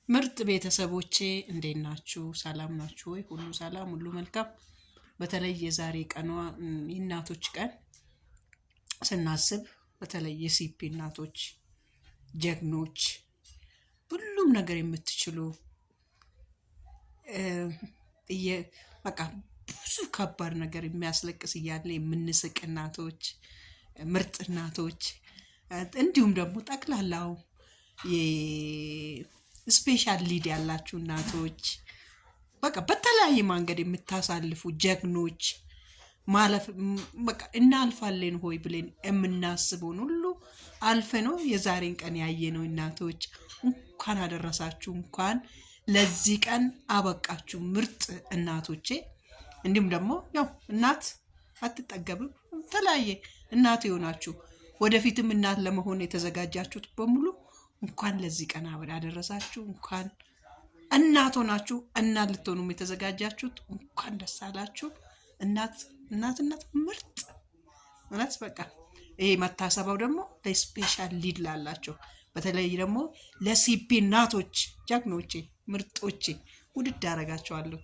ምርጥ ቤተሰቦቼ እንዴት ናችሁ? ሰላም ናችሁ ወይ? ሁሉ ሰላም፣ ሁሉ መልካም። በተለይ የዛሬ ቀኗ የእናቶች ቀን ስናስብ በተለይ የሲፒ እናቶች ጀግኖች፣ ሁሉም ነገር የምትችሉ በቃ ብዙ ከባድ ነገር የሚያስለቅስ እያለ የምንስቅ እናቶች፣ ምርጥ እናቶች እንዲሁም ደግሞ ጠቅላላው ስፔሻል ሊድ ያላችሁ እናቶች በቃ በተለያየ መንገድ የምታሳልፉ ጀግኖች ማለፍ በቃ እናልፋለን ሆይ ብለን የምናስበውን ሁሉ አልፈ ነው የዛሬን ቀን ያየነው እናቶች እንኳን አደረሳችሁ፣ እንኳን ለዚህ ቀን አበቃችሁ ምርጥ እናቶቼ። እንዲሁም ደግሞ ያው እናት አትጠገብም፣ ተለያየ እናት ይሆናችሁ ወደፊትም እናት ለመሆን የተዘጋጃችሁት በሙሉ እንኳን ለዚህ ቀን አደረሳችሁ። እንኳን እናት ሆናችሁ እናት ልትሆኑም የተዘጋጃችሁት እንኳን ደስ አላችሁ። እናትነት ምርጥ ማለት በቃ ይሄ መታሰባው ደግሞ ለስፔሻል ሊድ ላላቸው በተለይ ደግሞ ለሲፒ እናቶች ጀግኖቼ፣ ምርጦቼ ውድድ አደርጋቸዋለሁ።